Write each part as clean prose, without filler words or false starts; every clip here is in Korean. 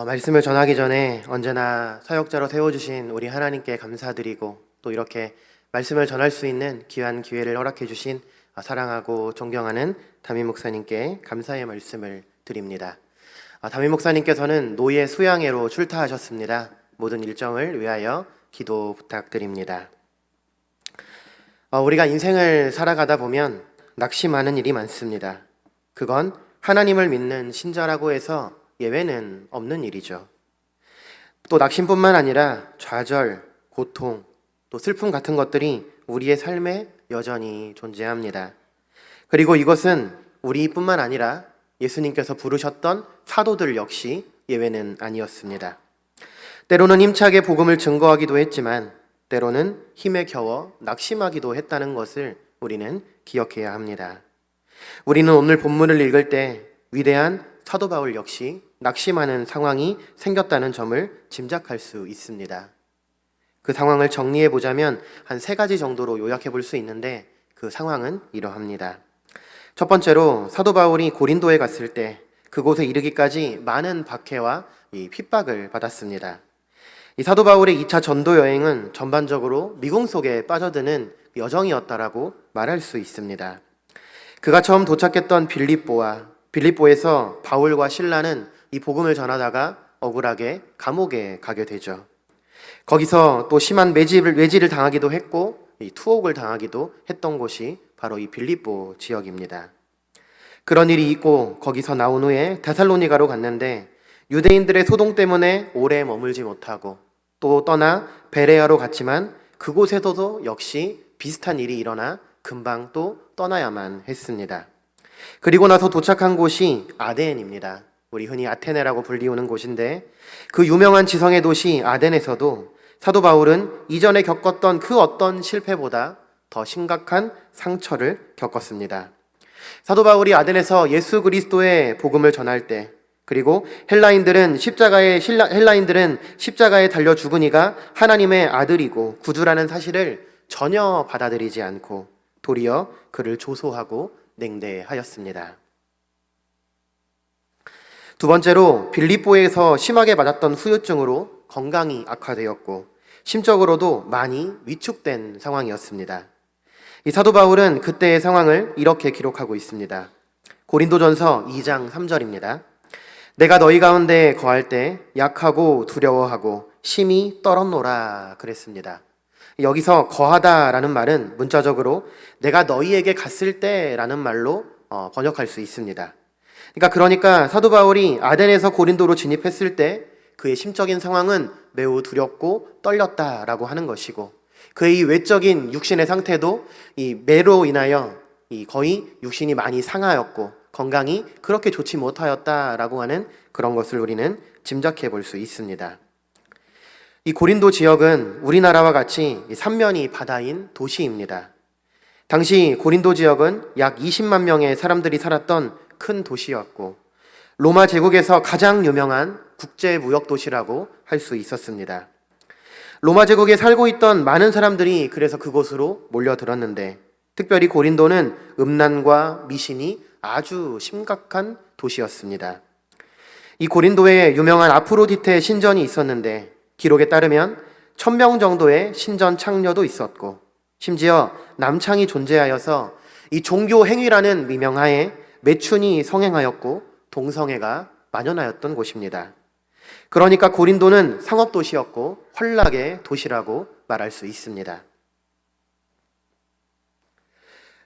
말씀을 전하기 전에 언제나 사역자로 세워주신 우리 하나님께 감사드리고 또 이렇게 말씀을 전할 수 있는 귀한 기회를 허락해 주신 사랑하고 존경하는 담임 목사님께 감사의 말씀을 드립니다. 담임 목사님께서는 노예 수양회로 출타하셨습니다. 모든 일정을 위하여 기도 부탁드립니다. 우리가 인생을 살아가다 보면 낙심하는 일이 많습니다. 그건 하나님을 믿는 신자라고 해서 예외는 없는 일이죠. 또 낙심뿐만 아니라 좌절, 고통, 또 슬픔 같은 것들이 우리의 삶에 여전히 존재합니다. 그리고 이것은 우리뿐만 아니라 예수님께서 부르셨던 사도들 역시 예외는 아니었습니다. 때로는 힘차게 복음을 증거하기도 했지만 때로는 힘에 겨워 낙심하기도 했다는 것을 우리는 기억해야 합니다. 우리는 오늘 본문을 읽을 때 위대한 사도 바울 역시 낙심하는 상황이 생겼다는 점을 짐작할 수 있습니다. 그 상황을 정리해 보자면 한 3가지 정도로 요약해 볼 수 있는데 그 상황은 이러합니다. 첫 번째로 사도 바울이 고린도에 갔을 때 그곳에 이르기까지 많은 박해와 핍박을 받았습니다. 이 사도 바울의 2차 전도 여행은 전반적으로 미궁 속에 빠져드는 여정이었다라고 말할 수 있습니다. 그가 처음 도착했던 빌립보에서 바울과 실라는 이 복음을 전하다가 억울하게 감옥에 가게 되죠. 거기서 또 심한 매질을 당하기도 했고 투옥을 당하기도 했던 곳이 바로 이 빌립보 지역입니다. 그런 일이 있고 거기서 나온 후에 데살로니가로 갔는데 유대인들의 소동 때문에 오래 머물지 못하고 또 떠나 베레아로 갔지만 그곳에서도 역시 비슷한 일이 일어나 금방 또 떠나야만 했습니다. 그리고 나서 도착한 곳이 아덴입니다. 우리 흔히 아테네라고 불리우는 곳인데 그 유명한 지성의 도시 아덴에서도 사도 바울은 이전에 겪었던 그 어떤 실패보다 더 심각한 상처를 겪었습니다. 사도 바울이 아덴에서 예수 그리스도의 복음을 전할 때 그리고 헬라인들은 십자가에 달려 죽은 이가 하나님의 아들이고 구주라는 사실을 전혀 받아들이지 않고 도리어 그를 조소하고 냉대하였습니다. 두 번째로 빌립보에서 심하게 맞았던 후유증으로 건강이 악화되었고 심적으로도 많이 위축된 상황이었습니다. 이 사도 바울은 그때의 상황을 이렇게 기록하고 있습니다. 고린도전서 2장 3절입니다. 내가 너희 가운데 거할 때 약하고 두려워하고 심히 떨었노라 그랬습니다. 여기서 거하다라는 말은 문자적으로 내가 너희에게 갔을 때라는 말로 번역할 수 있습니다. 그러니까 사도 바울이 아덴에서 고린도로 진입했을 때 그의 심적인 상황은 매우 두렵고 떨렸다라고 하는 것이고 그의 외적인 육신의 상태도 이 매로 인하여 거의 육신이 많이 상하였고 건강이 그렇게 좋지 못하였다라고 하는 그런 것을 우리는 짐작해 볼 수 있습니다. 이 고린도 지역은 우리나라와 같이 삼면이 바다인 도시입니다. 당시 고린도 지역은 약 20만 명의 사람들이 살았던 큰 도시였고 로마 제국에서 가장 유명한 국제 무역 도시라고 할 수 있었습니다. 로마 제국에 살고 있던 많은 사람들이 그래서 그곳으로 몰려들었는데 특별히 고린도는 음란과 미신이 아주 심각한 도시였습니다. 이 고린도에 유명한 아프로디테 신전이 있었는데 기록에 따르면 1000명 정도의 신전 창녀도 있었고 심지어 남창이 존재하여서 이 종교 행위라는 미명하에 매춘이 성행하였고 동성애가 만연하였던 곳입니다. 그러니까 고린도는 상업도시였고 환락의 도시라고 말할 수 있습니다.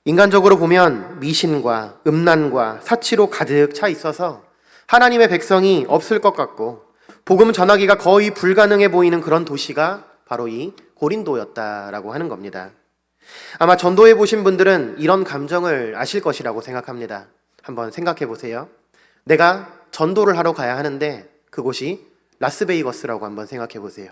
인간적으로 보면 미신과 음란과 사치로 가득 차 있어서 하나님의 백성이 없을 것 같고 복음 전하기가 거의 불가능해 보이는 그런 도시가 바로 이 고린도였다라고 하는 겁니다. 아마 전도해 보신 분들은 이런 감정을 아실 것이라고 생각합니다. 한번 생각해 보세요. 내가 전도를 하러 가야 하는데 그곳이 라스베이거스라고 한번 생각해 보세요.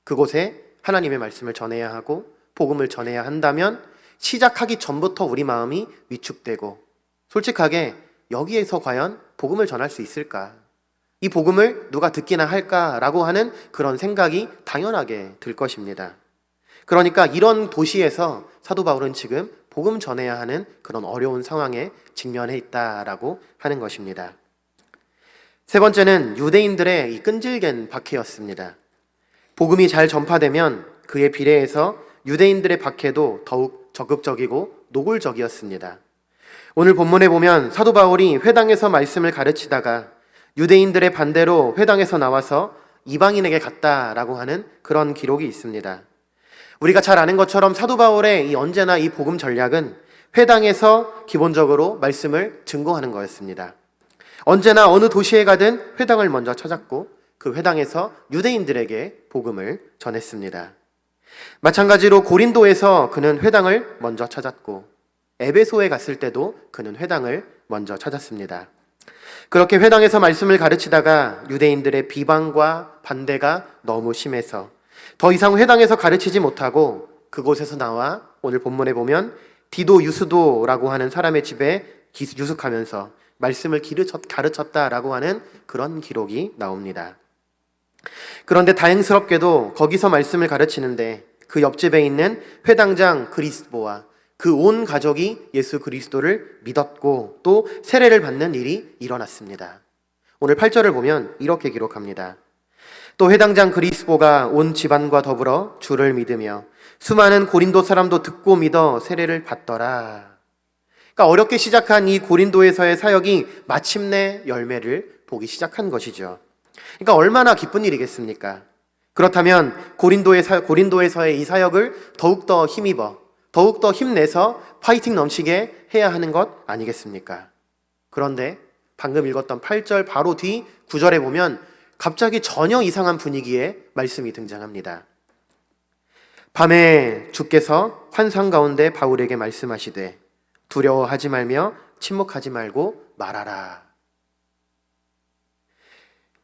그곳에 하나님의 말씀을 전해야 하고 복음을 전해야 한다면 시작하기 전부터 우리 마음이 위축되고 솔직하게 여기에서 과연 복음을 전할 수 있을까? 이 복음을 누가 듣기나 할까라고 하는 그런 생각이 당연하게 들 것입니다. 그러니까 이런 도시에서 사도 바울은 지금 복음 전해야 하는 그런 어려운 상황에 직면해 있다라고 하는 것입니다. 세 번째는 유대인들의 이 끈질긴 박해였습니다. 복음이 잘 전파되면 그에 비례해서 유대인들의 박해도 더욱 적극적이고 노골적이었습니다. 오늘 본문에 보면 사도 바울이 회당에서 말씀을 가르치다가 유대인들의 반대로 회당에서 나와서 이방인에게 갔다라고 하는 그런 기록이 있습니다. 우리가 잘 아는 것처럼 사도 바울의 언제나 이 복음 전략은 회당에서 기본적으로 말씀을 증거하는 거였습니다. 언제나 어느 도시에 가든 회당을 먼저 찾았고 그 회당에서 유대인들에게 복음을 전했습니다. 마찬가지로 고린도에서 그는 회당을 먼저 찾았고 에베소에 갔을 때도 그는 회당을 먼저 찾았습니다. 그렇게 회당에서 말씀을 가르치다가 유대인들의 비방과 반대가 너무 심해서 더 이상 회당에서 가르치지 못하고 그곳에서 나와 오늘 본문에 보면 디도 유스도라고 하는 사람의 집에 유숙하면서 말씀을 가르쳤다라고 하는 그런 기록이 나옵니다. 그런데 다행스럽게도 거기서 말씀을 가르치는데 그 옆집에 있는 회당장 그리스보와 그 온 가족이 예수 그리스도를 믿었고 또 세례를 받는 일이 일어났습니다. 오늘 8절을 보면 이렇게 기록합니다. 또 회당장 그리스보가 온 집안과 더불어 주를 믿으며 수많은 고린도 사람도 듣고 믿어 세례를 받더라. 그러니까 어렵게 시작한 이 고린도에서의 사역이 마침내 열매를 보기 시작한 것이죠. 그러니까 얼마나 기쁜 일이겠습니까? 그렇다면 고린도에서의 이 사역을 더욱더 힘입어 더욱더 힘내서 파이팅 넘치게 해야 하는 것 아니겠습니까? 그런데 방금 읽었던 8절 바로 뒤 9절에 보면 갑자기 전혀 이상한 분위기의 말씀이 등장합니다. 밤에 주께서 환상 가운데 바울에게 말씀하시되 두려워하지 말며 침묵하지 말고 말하라.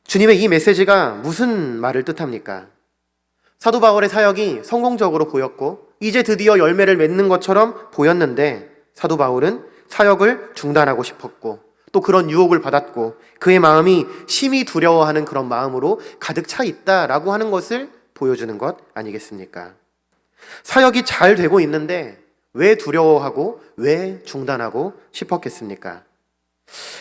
주님의 이 메시지가 무슨 말을 뜻합니까? 사도 바울의 사역이 성공적으로 보였고 이제 드디어 열매를 맺는 것처럼 보였는데 사도 바울은 사역을 중단하고 싶었고 또 그런 유혹을 받았고 그의 마음이 심히 두려워하는 그런 마음으로 가득 차 있다라고 하는 것을 보여주는 것 아니겠습니까? 사역이 잘 되고 있는데 왜 두려워하고 왜 중단하고 싶었겠습니까?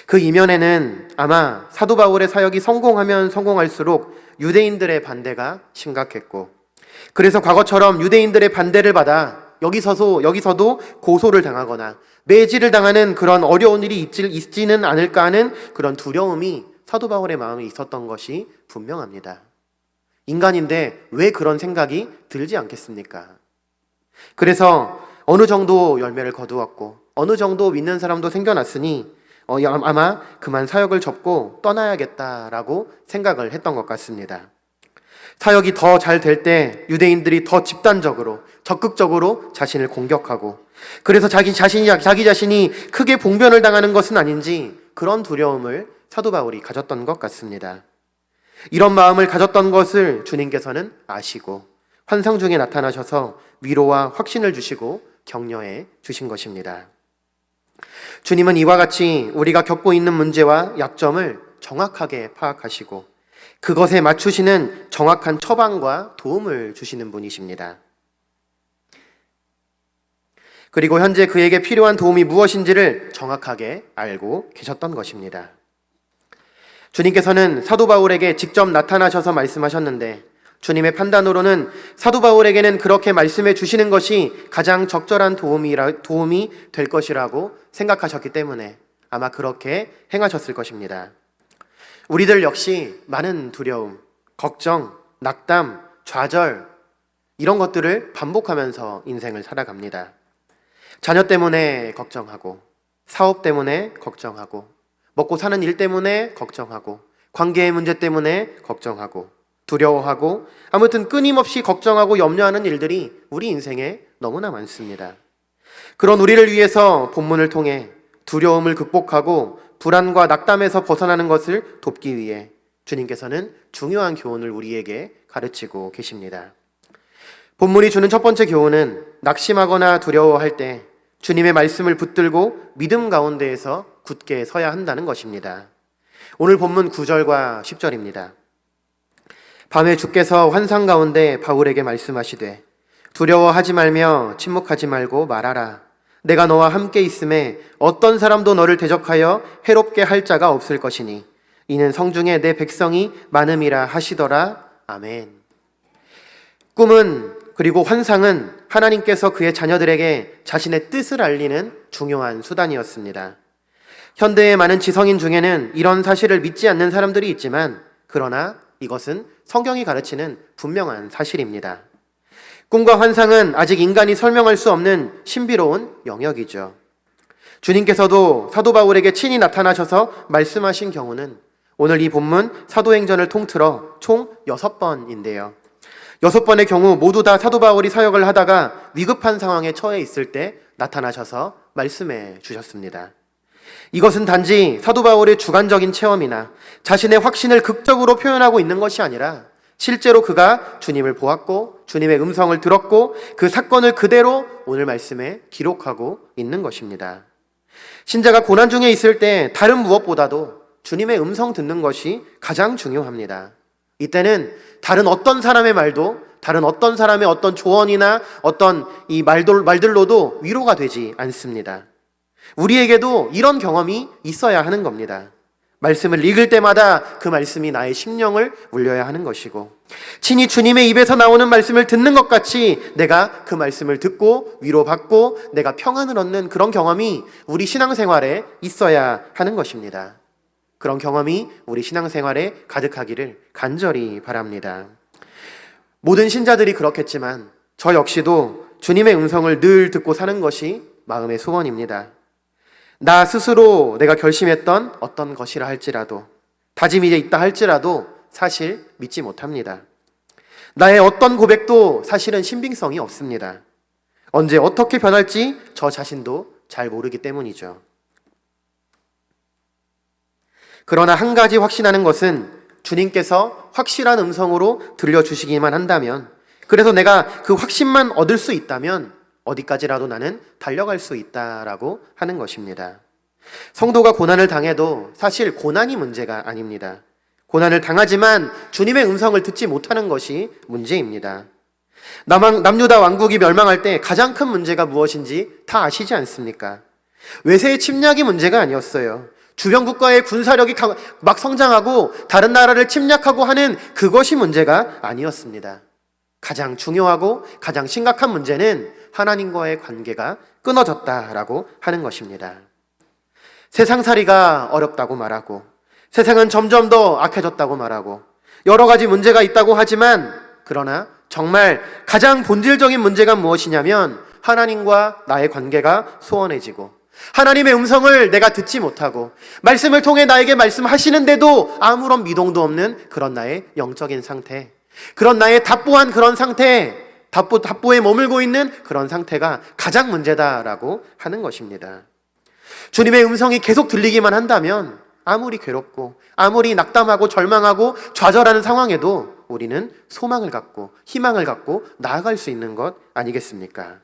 그 이면에는 아마 사도 바울의 사역이 성공하면 성공할수록 유대인들의 반대가 심각했고 그래서 과거처럼 유대인들의 반대를 받아 여기서도 고소를 당하거나 매질을 당하는 그런 어려운 일이 있지는 않을까 하는 그런 두려움이 사도 바울의 마음에 있었던 것이 분명합니다. 인간인데 왜 그런 생각이 들지 않겠습니까? 그래서 어느 정도 열매를 거두었고 어느 정도 믿는 사람도 생겨났으니 아마 그만 사역을 접고 떠나야겠다라고 생각을 했던 것 같습니다. 사역이 더 잘 될 때 유대인들이 더 집단적으로 적극적으로 자신을 공격하고 그래서 자기 자신이 크게 봉변을 당하는 것은 아닌지 그런 두려움을 사도 바울이 가졌던 것 같습니다. 이런 마음을 가졌던 것을 주님께서는 아시고 환상 중에 나타나셔서 위로와 확신을 주시고 격려해 주신 것입니다. 주님은 이와 같이 우리가 겪고 있는 문제와 약점을 정확하게 파악하시고 그것에 맞추시는 정확한 처방과 도움을 주시는 분이십니다. 그리고 현재 그에게 필요한 도움이 무엇인지를 정확하게 알고 계셨던 것입니다. 주님께서는 사도 바울에게 직접 나타나셔서 말씀하셨는데 주님의 판단으로는 사도 바울에게는 그렇게 말씀해 주시는 것이 가장 적절한 도움이 될 것이라고 생각하셨기 때문에 아마 그렇게 행하셨을 것입니다. 우리들 역시 많은 두려움, 걱정, 낙담, 좌절 이런 것들을 반복하면서 인생을 살아갑니다. 자녀 때문에 걱정하고 사업 때문에 걱정하고 먹고 사는 일 때문에 걱정하고 관계의 문제 때문에 걱정하고 두려워하고 아무튼 끊임없이 걱정하고 염려하는 일들이 우리 인생에 너무나 많습니다. 그런 우리를 위해서 본문을 통해 두려움을 극복하고 불안과 낙담에서 벗어나는 것을 돕기 위해 주님께서는 중요한 교훈을 우리에게 가르치고 계십니다. 본문이 주는 첫 번째 교훈은 낙심하거나 두려워할 때 주님의 말씀을 붙들고 믿음 가운데에서 굳게 서야 한다는 것입니다. 오늘 본문 9절과 10절입니다. 밤에 주께서 환상 가운데 바울에게 말씀하시되 두려워하지 말며 침묵하지 말고 말하라. 내가 너와 함께 있음에 어떤 사람도 너를 대적하여 해롭게 할 자가 없을 것이니 이는 성중에 내 백성이 많음이라 하시더라. 아멘. 꿈은 그리고 환상은 하나님께서 그의 자녀들에게 자신의 뜻을 알리는 중요한 수단이었습니다. 현대의 많은 지성인 중에는 이런 사실을 믿지 않는 사람들이 있지만, 그러나 이것은 성경이 가르치는 분명한 사실입니다. 꿈과 환상은 아직 인간이 설명할 수 없는 신비로운 영역이죠. 주님께서도 사도 바울에게 친히 나타나셔서 말씀하신 경우는 오늘 이 본문 사도행전을 통틀어 총 6번인데요. 6번의 경우 모두 다 사도 바울이 사역을 하다가 위급한 상황에 처해 있을 때 나타나셔서 말씀해 주셨습니다. 이것은 단지 사도 바울의 주관적인 체험이나 자신의 확신을 극적으로 표현하고 있는 것이 아니라 실제로 그가 주님을 보았고 주님의 음성을 들었고 그 사건을 그대로 오늘 말씀에 기록하고 있는 것입니다. 신자가 고난 중에 있을 때 다른 무엇보다도 주님의 음성 듣는 것이 가장 중요합니다. 이때는 다른 어떤 사람의 말도, 다른 어떤 사람의 어떤 조언이나 어떤 이 말들로도 위로가 되지 않습니다. 우리에게도 이런 경험이 있어야 하는 겁니다. 말씀을 읽을 때마다 그 말씀이 나의 심령을 울려야 하는 것이고, 친히 주님의 입에서 나오는 말씀을 듣는 것 같이 내가 그 말씀을 듣고 위로받고 내가 평안을 얻는 그런 경험이 우리 신앙생활에 있어야 하는 것입니다. 그런 경험이 우리 신앙생활에 가득하기를 간절히 바랍니다. 모든 신자들이 그렇겠지만 저 역시도 주님의 음성을 늘 듣고 사는 것이 마음의 소원입니다. 나 스스로 내가 결심했던 어떤 것이라 할지라도, 다짐이 있다 할지라도 사실 믿지 못합니다. 나의 어떤 고백도 사실은 신빙성이 없습니다. 언제 어떻게 변할지 저 자신도 잘 모르기 때문이죠. 그러나 한 가지 확신하는 것은 주님께서 확실한 음성으로 들려주시기만 한다면, 그래서 내가 그 확신만 얻을 수 있다면 어디까지라도 나는 달려갈 수 있다라고 하는 것입니다. 성도가 고난을 당해도 사실 고난이 문제가 아닙니다. 고난을 당하지만 주님의 음성을 듣지 못하는 것이 문제입니다. 남유다 왕국이 멸망할 때 가장 큰 문제가 무엇인지 다 아시지 않습니까? 외세의 침략이 문제가 아니었어요. 주변 국가의 군사력이 막 성장하고 다른 나라를 침략하고 하는 그것이 문제가 아니었습니다. 가장 중요하고 가장 심각한 문제는 하나님과의 관계가 끊어졌다라고 하는 것입니다. 세상살이가 어렵다고 말하고, 세상은 점점 더 악해졌다고 말하고, 여러 가지 문제가 있다고 하지만, 그러나 정말 가장 본질적인 문제가 무엇이냐면 하나님과 나의 관계가 소원해지고, 하나님의 음성을 내가 듣지 못하고 말씀을 통해 나에게 말씀하시는데도 아무런 미동도 없는 그런 나의 영적인 상태, 그런 나의 답보한 그런 상태, 답보에 머물고 있는 그런 상태가 가장 문제다라고 하는 것입니다. 주님의 음성이 계속 들리기만 한다면 아무리 괴롭고 아무리 낙담하고 절망하고 좌절하는 상황에도 우리는 소망을 갖고 희망을 갖고 나아갈 수 있는 것 아니겠습니까?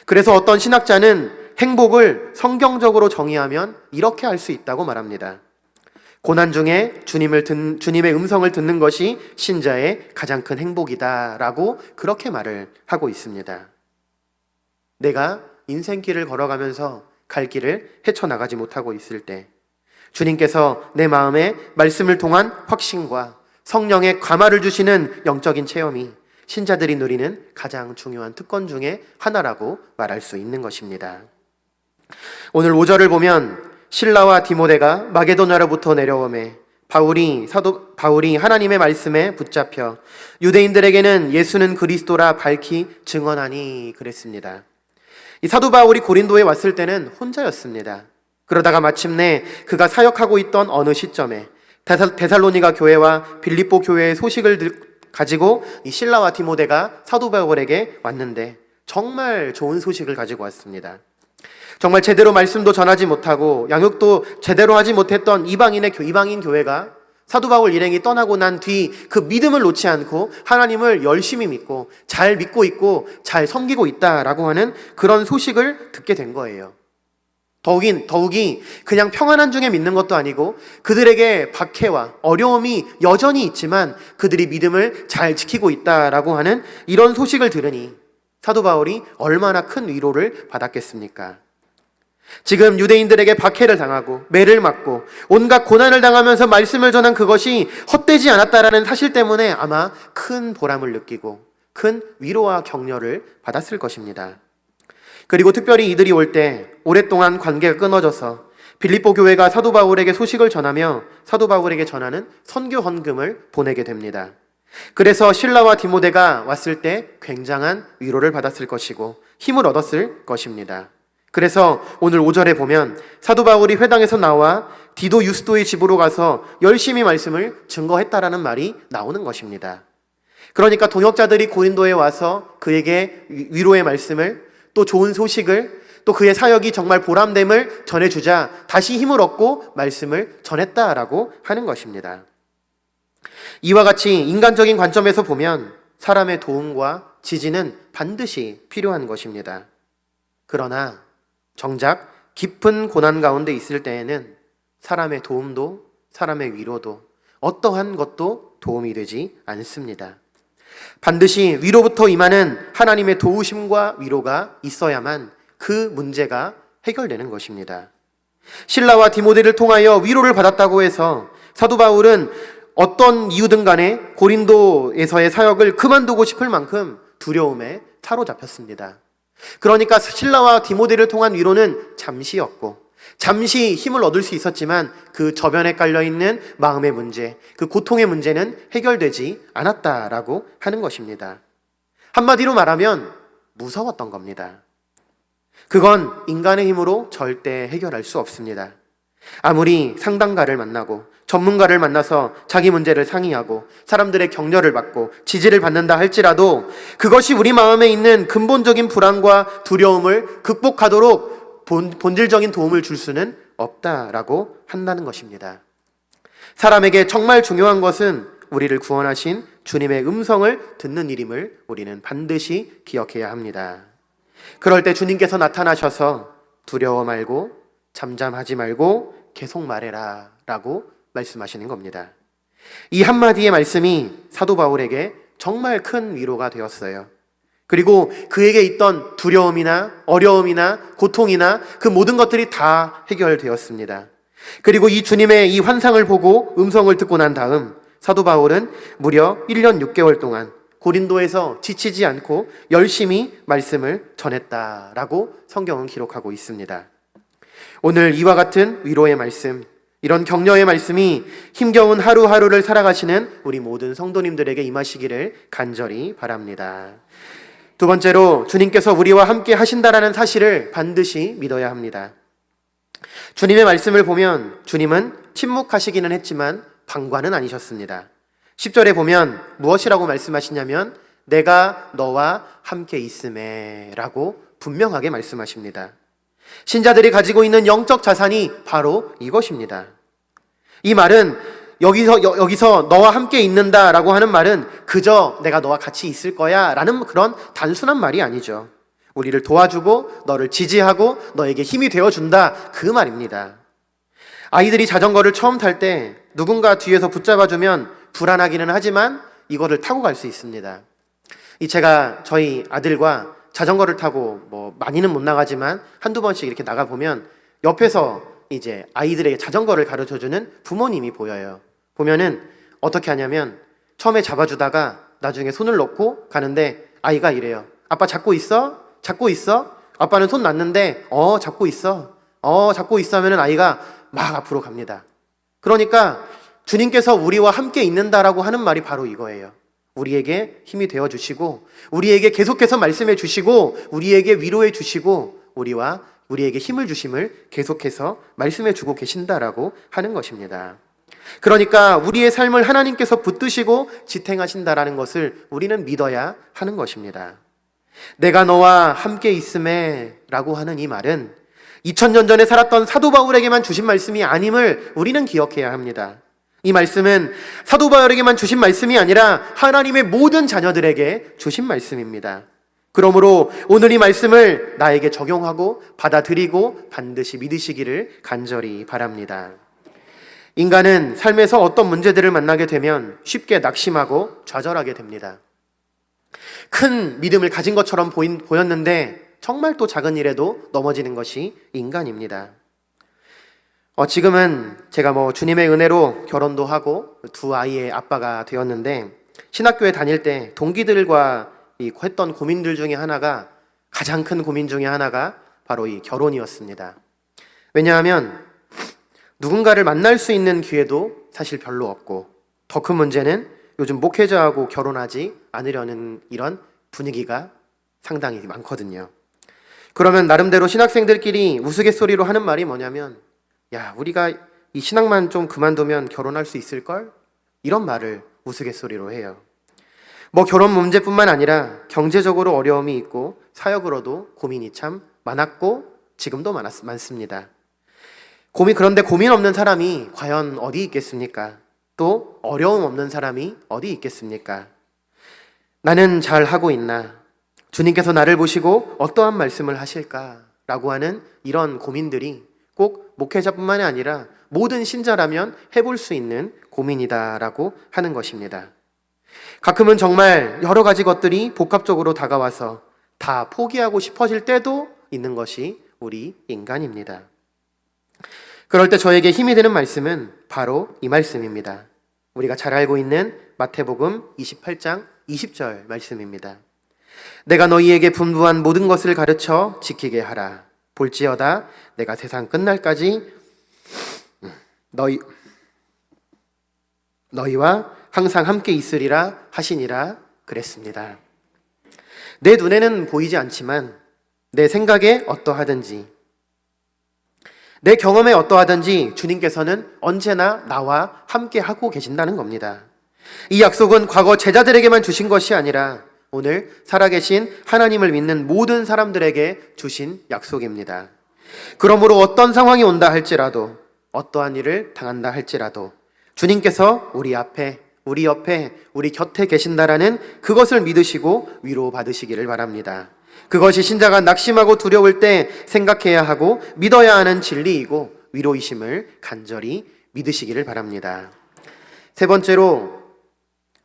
그래서 어떤 신학자는 행복을 성경적으로 정의하면 이렇게 할 수 있다고 말합니다. 고난 중에 주님의 음성을 듣는 것이 신자의 가장 큰 행복이다라고 그렇게 말을 하고 있습니다. 내가 인생길을 걸어가면서 갈 길을 헤쳐나가지 못하고 있을 때 주님께서 내 마음에 말씀을 통한 확신과 성령의 감화를 주시는 영적인 체험이 신자들이 누리는 가장 중요한 특권 중에 하나라고 말할 수 있는 것입니다. 오늘 5절을 보면 실라와 디모데가 마게도냐로부터 내려오매 바울이 하나님의 말씀에 붙잡혀 유대인들에게는 예수는 그리스도라 밝히 증언하니 그랬습니다. 이 사도 바울이 고린도에 왔을 때는 혼자였습니다. 그러다가 마침내 그가 사역하고 있던 어느 시점에 데살로니가 교회와 빌립보 교회의 소식을 가지고 이 실라와 디모데가 사도 바울에게 왔는데 정말 좋은 소식을 가지고 왔습니다. 정말 제대로 말씀도 전하지 못하고 양육도 제대로 하지 못했던 이방인 교회가 사도 바울 일행이 떠나고 난 뒤 그 믿음을 놓지 않고 하나님을 열심히 믿고 잘 믿고 있고 잘 섬기고 있다라고 하는 그런 소식을 듣게 된 거예요. 더욱이 그냥 평안한 중에 믿는 것도 아니고 그들에게 박해와 어려움이 여전히 있지만 그들이 믿음을 잘 지키고 있다라고 하는 이런 소식을 들으니 사도 바울이 얼마나 큰 위로를 받았겠습니까? 지금 유대인들에게 박해를 당하고 매를 맞고 온갖 고난을 당하면서 말씀을 전한 그것이 헛되지 않았다라는 사실 때문에 아마 큰 보람을 느끼고 큰 위로와 격려를 받았을 것입니다. 그리고 특별히 이들이 올 때 오랫동안 관계가 끊어져서 빌립보 교회가 사도 바울에게 소식을 전하며 사도 바울에게 전하는 선교 헌금을 보내게 됩니다. 그래서 실라와 디모데가 왔을 때 굉장한 위로를 받았을 것이고 힘을 얻었을 것입니다. 그래서 오늘 5절에 보면 사도 바울이 회당에서 나와 디도 유스도의 집으로 가서 열심히 말씀을 증거했다라는 말이 나오는 것입니다. 그러니까 동역자들이 고린도에 와서 그에게 위로의 말씀을, 또 좋은 소식을, 또 그의 사역이 정말 보람됨을 전해주자 다시 힘을 얻고 말씀을 전했다라고 하는 것입니다. 이와 같이 인간적인 관점에서 보면 사람의 도움과 지지는 반드시 필요한 것입니다. 그러나 정작 깊은 고난 가운데 있을 때에는 사람의 도움도 사람의 위로도 어떠한 것도 도움이 되지 않습니다. 반드시 위로부터 임하는 하나님의 도우심과 위로가 있어야만 그 문제가 해결되는 것입니다. 실라와 디모데를 통하여 위로를 받았다고 해서 사도 바울은 어떤 이유든 간에 고린도에서의 사역을 그만두고 싶을 만큼 두려움에 사로잡혔습니다. 그러니까 실라와 디모데를 통한 위로는 잠시였고 잠시 힘을 얻을 수 있었지만 그 저변에 깔려있는 마음의 문제, 그 고통의 문제는 해결되지 않았다라고 하는 것입니다. 한마디로 말하면 무서웠던 겁니다. 그건 인간의 힘으로 절대 해결할 수 없습니다. 아무리 상담가를 만나고 전문가를 만나서 자기 문제를 상의하고 사람들의 격려를 받고 지지를 받는다 할지라도 그것이 우리 마음에 있는 근본적인 불안과 두려움을 극복하도록 본질적인 도움을 줄 수는 없다라고 한다는 것입니다. 사람에게 정말 중요한 것은 우리를 구원하신 주님의 음성을 듣는 일임을 우리는 반드시 기억해야 합니다. 그럴 때 주님께서 나타나셔서 두려워 말고 잠잠하지 말고 계속 말해라 라고 말씀하시는 겁니다. 이 한마디의 말씀이 사도 바울에게 정말 큰 위로가 되었어요. 그리고 그에게 있던 두려움이나 어려움이나 고통이나 그 모든 것들이 다 해결되었습니다. 그리고 이 주님의 이 환상을 보고 음성을 듣고 난 다음 사도 바울은 무려 1년 6개월 동안 고린도에서 지치지 않고 열심히 말씀을 전했다라고 성경은 기록하고 있습니다. 오늘 이와 같은 위로의 말씀, 이런 격려의 말씀이 힘겨운 하루하루를 살아가시는 우리 모든 성도님들에게 임하시기를 간절히 바랍니다. 두 번째로 주님께서 우리와 함께 하신다라는 사실을 반드시 믿어야 합니다. 주님의 말씀을 보면 주님은 침묵하시기는 했지만 방관은 아니셨습니다. 10절에 보면 무엇이라고 말씀하시냐면 내가 너와 함께 있음에 라고 분명하게 말씀하십니다. 신자들이 가지고 있는 영적 자산이 바로 이것입니다. 이 말은 여기서 너와 함께 있는다라고 하는 말은 그저 내가 너와 같이 있을 거야 라는 그런 단순한 말이 아니죠. 우리를 도와주고 너를 지지하고 너에게 힘이 되어준다 그 말입니다. 아이들이 자전거를 처음 탈 때 누군가 뒤에서 붙잡아주면 불안하기는 하지만 이거를 타고 갈 수 있습니다. 제가 저희 아들과 자전거를 타고 많이는 못 나가지만 한두 번씩 이렇게 나가보면 옆에서 이제 아이들에게 자전거를 가르쳐주는 부모님이 보여요. 보면은 어떻게 하냐면 처음에 잡아주다가 나중에 손을 놓고 가는데 아이가 이래요. 아빠 잡고 있어? 잡고 있어? 아빠는 손 놨는데 잡고 있어. 잡고 있어 하면은 아이가 막 앞으로 갑니다. 그러니까 주님께서 우리와 함께 있는다라고 하는 말이 바로 이거예요. 우리에게 힘이 되어주시고 우리에게 계속해서 말씀해 주시고 우리에게 위로해 주시고 우리에게 힘을 주심을 계속해서 말씀해 주고 계신다라고 하는 것입니다. 그러니까 우리의 삶을 하나님께서 붙드시고 지탱하신다라는 것을 우리는 믿어야 하는 것입니다. 내가 너와 함께 있음에 라고 하는 이 말은 2000년 전에 살았던 사도 바울에게만 주신 말씀이 아님을 우리는 기억해야 합니다. 이 말씀은 사도 바울에게만 주신 말씀이 아니라 하나님의 모든 자녀들에게 주신 말씀입니다. 그러므로 오늘 이 말씀을 나에게 적용하고 받아들이고 반드시 믿으시기를 간절히 바랍니다. 인간은 삶에서 어떤 문제들을 만나게 되면 쉽게 낙심하고 좌절하게 됩니다. 큰 믿음을 가진 것처럼 보였는데 정말 또 작은 일에도 넘어지는 것이 인간입니다. 지금은 제가 주님의 은혜로 결혼도 하고 두 아이의 아빠가 되었는데, 신학교에 다닐 때 동기들과 했던 고민들 중에 하나가, 가장 큰 고민 중에 하나가 바로 이 결혼이었습니다. 왜냐하면 누군가를 만날 수 있는 기회도 사실 별로 없고, 더 큰 문제는 요즘 목회자하고 결혼하지 않으려는 이런 분위기가 상당히 많거든요. 그러면 나름대로 신학생들끼리 우스갯소리로 하는 말이 뭐냐면, 야, 우리가 이 신학만 좀 그만두면 결혼할 수 있을걸? 이런 말을 우스갯소리로 해요. 결혼 문제뿐만 아니라 경제적으로 어려움이 있고 사역으로도 고민이 참 많았고 지금도 많습니다. 그런데 고민 없는 사람이 과연 어디 있겠습니까? 또 어려움 없는 사람이 어디 있겠습니까? 나는 잘 하고 있나? 주님께서 나를 보시고 어떠한 말씀을 하실까? 라고 하는 이런 고민들이 꼭 목회자뿐만이 아니라 모든 신자라면 해볼 수 있는 고민이다라고 하는 것입니다. 가끔은 정말 여러 가지 것들이 복합적으로 다가와서 다 포기하고 싶어질 때도 있는 것이 우리 인간입니다. 그럴 때 저에게 힘이 되는 말씀은 바로 이 말씀입니다. 우리가 잘 알고 있는 마태복음 28장 20절 말씀입니다. 내가 너희에게 분부한 모든 것을 가르쳐 지키게 하라. 볼지어다 내가 세상 끝날까지 너희와 항상 함께 있으리라 하시니라 그랬습니다. 내 눈에는 보이지 않지만 내 생각에 어떠하든지, 내 경험에 어떠하든지 주님께서는 언제나 나와 함께 하고 계신다는 겁니다. 이 약속은 과거 제자들에게만 주신 것이 아니라 오늘 살아계신 하나님을 믿는 모든 사람들에게 주신 약속입니다. 그러므로 어떤 상황이 온다 할지라도, 어떠한 일을 당한다 할지라도 주님께서 우리 앞에, 우리 옆에, 우리 곁에 계신다라는 그것을 믿으시고 위로받으시기를 바랍니다. 그것이 신자가 낙심하고 두려울 때 생각해야 하고 믿어야 하는 진리이고 위로이심을 간절히 믿으시기를 바랍니다. 세 번째로,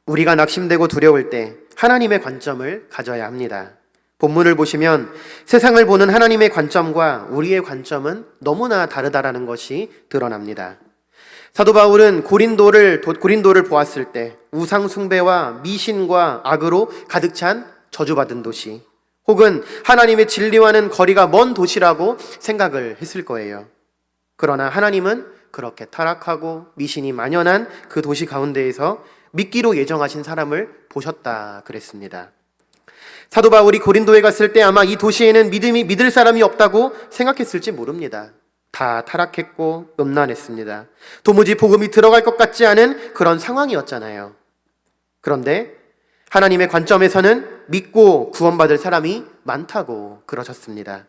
우리가 낙심되고 두려울 때 하나님의 관점을 가져야 합니다. 본문을 보시면 세상을 보는 하나님의 관점과 우리의 관점은 너무나 다르다라는 것이 드러납니다. 사도 바울은 고린도를 보았을 때 우상 숭배와 미신과 악으로 가득 찬 저주받은 도시, 혹은 하나님의 진리와는 거리가 먼 도시라고 생각을 했을 거예요. 그러나 하나님은 그렇게 타락하고 미신이 만연한 그 도시 가운데에서 믿기로 예정하신 사람을 보셨다 그랬습니다. 사도 바울이 고린도에 갔을 때 아마 이 도시에는 믿을 사람이 없다고 생각했을지 모릅니다. 다 타락했고 음란했습니다. 도무지 복음이 들어갈 것 같지 않은 그런 상황이었잖아요. 그런데 하나님의 관점에서는 믿고 구원받을 사람이 많다고 그러셨습니다.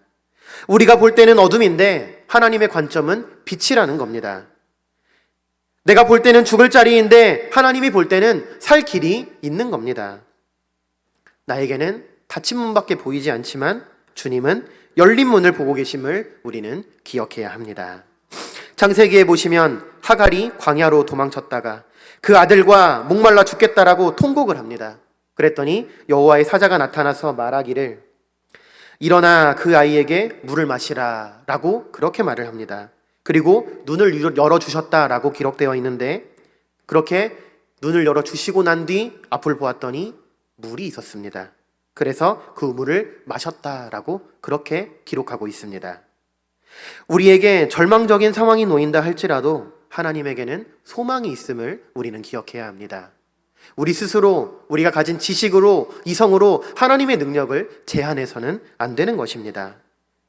우리가 볼 때는 어둠인데 하나님의 관점은 빛이라는 겁니다. 내가 볼 때는 죽을 자리인데 하나님이 볼 때는 살 길이 있는 겁니다. 나에게는 닫힌 문밖에 보이지 않지만 주님은 열린 문을 보고 계심을 우리는 기억해야 합니다. 창세기에 보시면 하갈이 광야로 도망쳤다가 그 아들과 목말라 죽겠다라고 통곡을 합니다. 그랬더니 여호와의 사자가 나타나서 말하기를 일어나 그 아이에게 물을 마시라 라고 그렇게 말을 합니다. 그리고 눈을 열어주셨다라고 기록되어 있는데, 그렇게 눈을 열어주시고 난 뒤 앞을 보았더니 물이 있었습니다. 그래서 그 물을 마셨다라고 그렇게 기록하고 있습니다. 우리에게 절망적인 상황이 놓인다 할지라도 하나님에게는 소망이 있음을 우리는 기억해야 합니다. 우리 스스로 우리가 가진 지식으로, 이성으로 하나님의 능력을 제한해서는 안 되는 것입니다.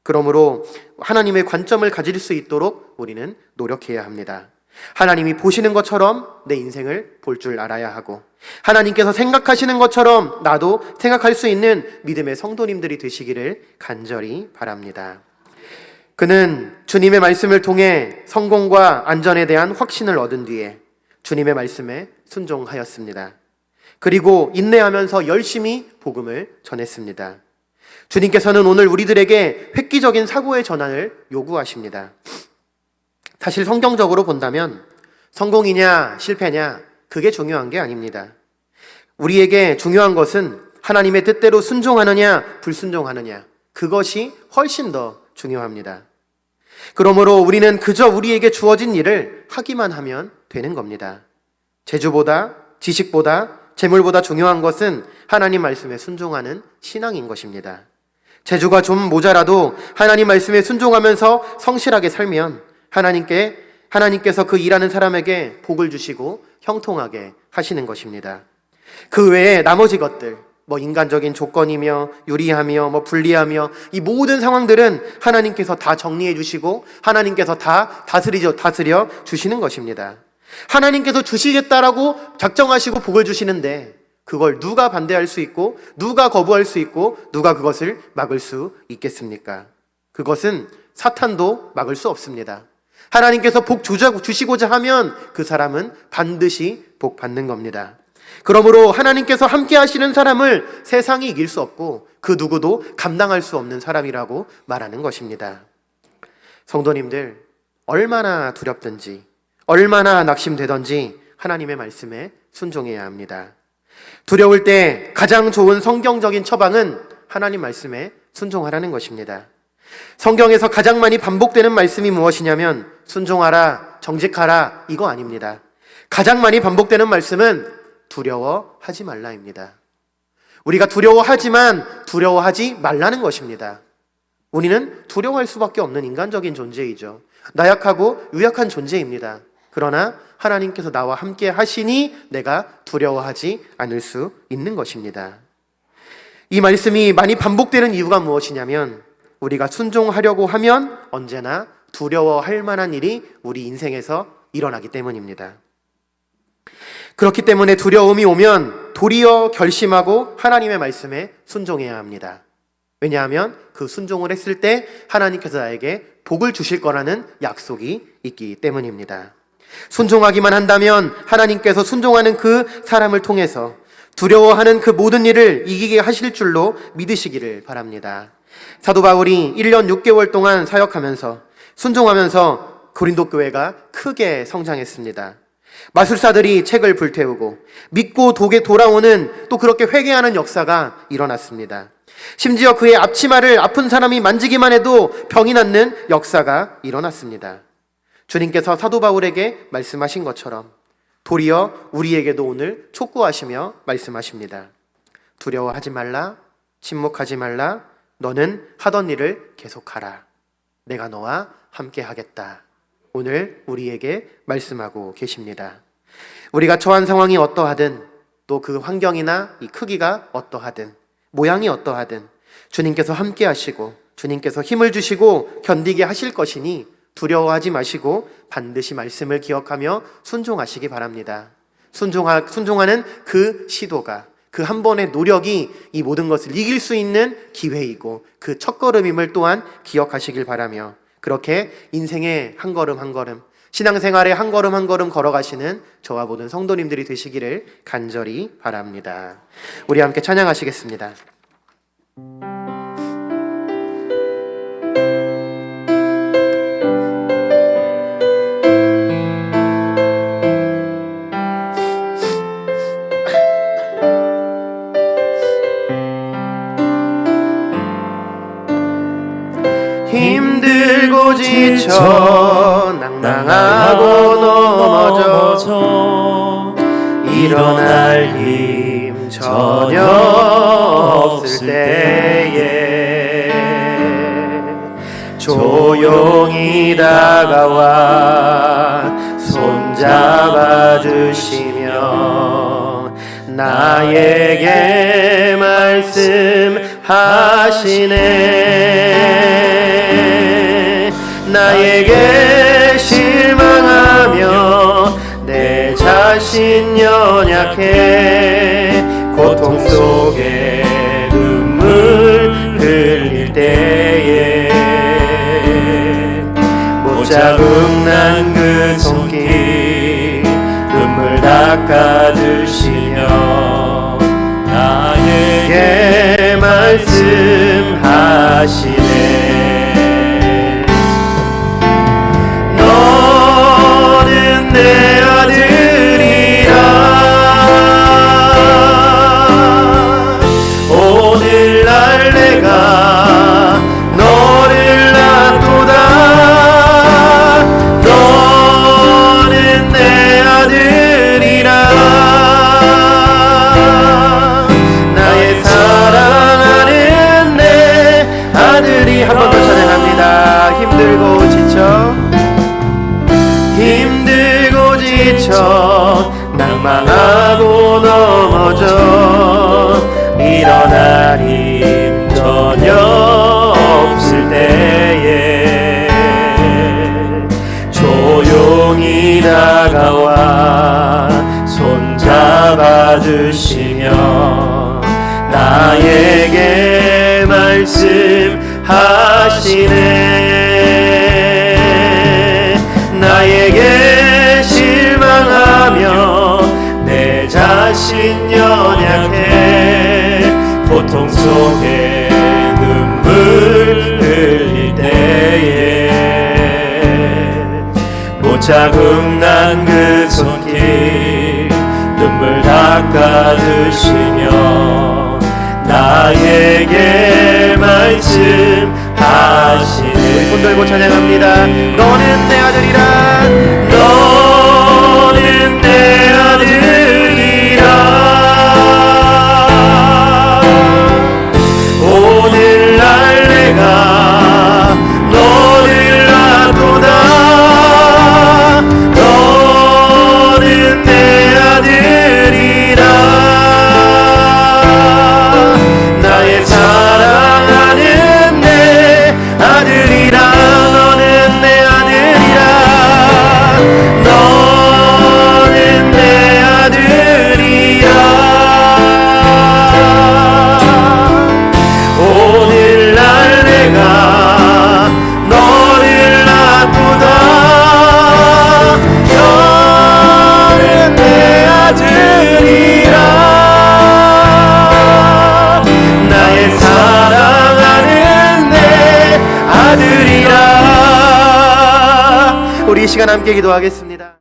그러므로 하나님의 관점을 가질 수 있도록 우리는 노력해야 합니다. 하나님이 보시는 것처럼 내 인생을 볼 줄 알아야 하고, 하나님께서 생각하시는 것처럼 나도 생각할 수 있는 믿음의 성도님들이 되시기를 간절히 바랍니다. 그는 주님의 말씀을 통해 성공과 안전에 대한 확신을 얻은 뒤에 주님의 말씀에 순종하였습니다. 그리고 인내하면서 열심히 복음을 전했습니다. 주님께서는 오늘 우리들에게 획기적인 사고의 전환을 요구하십니다. 사실 성경적으로 본다면 성공이냐 실패냐 그게 중요한 게 아닙니다. 우리에게 중요한 것은 하나님의 뜻대로 순종하느냐 불순종하느냐, 그것이 훨씬 더 중요합니다. 그러므로 우리는 그저 우리에게 주어진 일을 하기만 하면 되는 겁니다. 재주보다, 지식보다, 재물보다 중요한 것은 하나님 말씀에 순종하는 신앙인 것입니다. 재주가 좀 모자라도 하나님 말씀에 순종하면서 성실하게 살면 하나님께서 그 일하는 사람에게 복을 주시고 형통하게 하시는 것입니다. 그 외에 나머지 것들, 인간적인 조건이며 유리하며 불리하며 이 모든 상황들은 하나님께서 다 정리해 주시고 하나님께서 다 다스려 주시는 것입니다. 하나님께서 주시겠다라고 작정하시고 복을 주시는데 그걸 누가 반대할 수 있고 누가 거부할 수 있고 누가 그것을 막을 수 있겠습니까? 그것은 사탄도 막을 수 없습니다. 하나님께서 복 주시고자 하면 그 사람은 반드시 복 받는 겁니다. 그러므로 하나님께서 함께 하시는 사람을 세상이 이길 수 없고 그 누구도 감당할 수 없는 사람이라고 말하는 것입니다. 성도님들, 얼마나 두렵든지 얼마나 낙심되든지 하나님의 말씀에 순종해야 합니다. 두려울 때 가장 좋은 성경적인 처방은 하나님 말씀에 순종하라는 것입니다. 성경에서 가장 많이 반복되는 말씀이 무엇이냐면 순종하라, 정직하라, 이거 아닙니다. 가장 많이 반복되는 말씀은 두려워하지 말라입니다. 우리가 두려워하지만 두려워하지 말라는 것입니다. 우리는 두려워할 수밖에 없는 인간적인 존재이죠. 나약하고 유약한 존재입니다. 그러나 하나님께서 나와 함께 하시니 내가 두려워하지 않을 수 있는 것입니다. 이 말씀이 많이 반복되는 이유가 무엇이냐면 우리가 순종하려고 하면 언제나 두려워할 만한 일이 우리 인생에서 일어나기 때문입니다. 그렇기 때문에 두려움이 오면 도리어 결심하고 하나님의 말씀에 순종해야 합니다. 왜냐하면 그 순종을 했을 때 하나님께서 나에게 복을 주실 거라는 약속이 있기 때문입니다. 순종하기만 한다면 하나님께서 순종하는 그 사람을 통해서 두려워하는 그 모든 일을 이기게 하실 줄로 믿으시기를 바랍니다. 사도 바울이 1년 6개월 동안 사역하면서 순종하면서 고린도 교회가 크게 성장했습니다. 마술사들이 책을 불태우고 믿고 독에 돌아오는 또 그렇게 회개하는 역사가 일어났습니다. 심지어 그의 앞치마를 아픈 사람이 만지기만 해도 병이 낫는 역사가 일어났습니다. 주님께서 사도 바울에게 말씀하신 것처럼 도리어 우리에게도 오늘 촉구하시며 말씀하십니다. 두려워하지 말라, 침묵하지 말라, 너는 하던 일을 계속하라. 내가 너와 함께 하겠다. 오늘 우리에게 말씀하고 계십니다. 우리가 처한 상황이 어떠하든 또 그 환경이나 이 크기가 어떠하든 모양이 어떠하든 주님께서 함께 하시고 주님께서 힘을 주시고 견디게 하실 것이니 두려워하지 마시고 반드시 말씀을 기억하며 순종하시기 바랍니다. 순종하는 그 시도가 그 한 번의 노력이 이 모든 것을 이길 수 있는 기회이고 그 첫걸음임을 또한 기억하시길 바라며 그렇게 인생의 한 걸음 한 걸음 신앙생활의 한 걸음 한 걸음 걸어가시는 저와 모든 성도님들이 되시기를 간절히 바랍니다. 우리 함께 찬양하시겠습니다. 힘들고 지쳐 낭낭하고 넘어져 일어날 힘 전혀 없을 때에 조용히 다가와 손잡아 주시며 나에게 말씀하시네. 나에게 실망하며 내 자신 연약해 고통 속에 눈물 흘릴 때에 못자국 난 그 손길 눈물 닦아주시며 나에게 말씀하시네. 너는 내 아들이라 오늘날 내가 낭망하고 넘어져 일어날 힘 전혀 없을 때에 조용히 다가와 손잡아 주시며 나에게 말씀하시네. 나에게 실망하며 내 자신 연약해 고통 속에 눈물 흘릴 때에 못 잡음 난 그 손길 눈물 닦아주시며 나에게 말씀하시네. 우리 손 들고 찬양합니다. 너는 내 아들이라. 너는 내 아들이라. 오늘날 내가 너를 낳도다. 너는 내 아들이라. 나의 사랑하는 내 아들이라. 너는 내 아들이라. 너는 내 아들이라. 오늘날 내가 너를 낳도다. 너는 내 아들이라. 나의 사랑하는 내 아들이라. 우리 이 시간 함께 기도하겠습니다.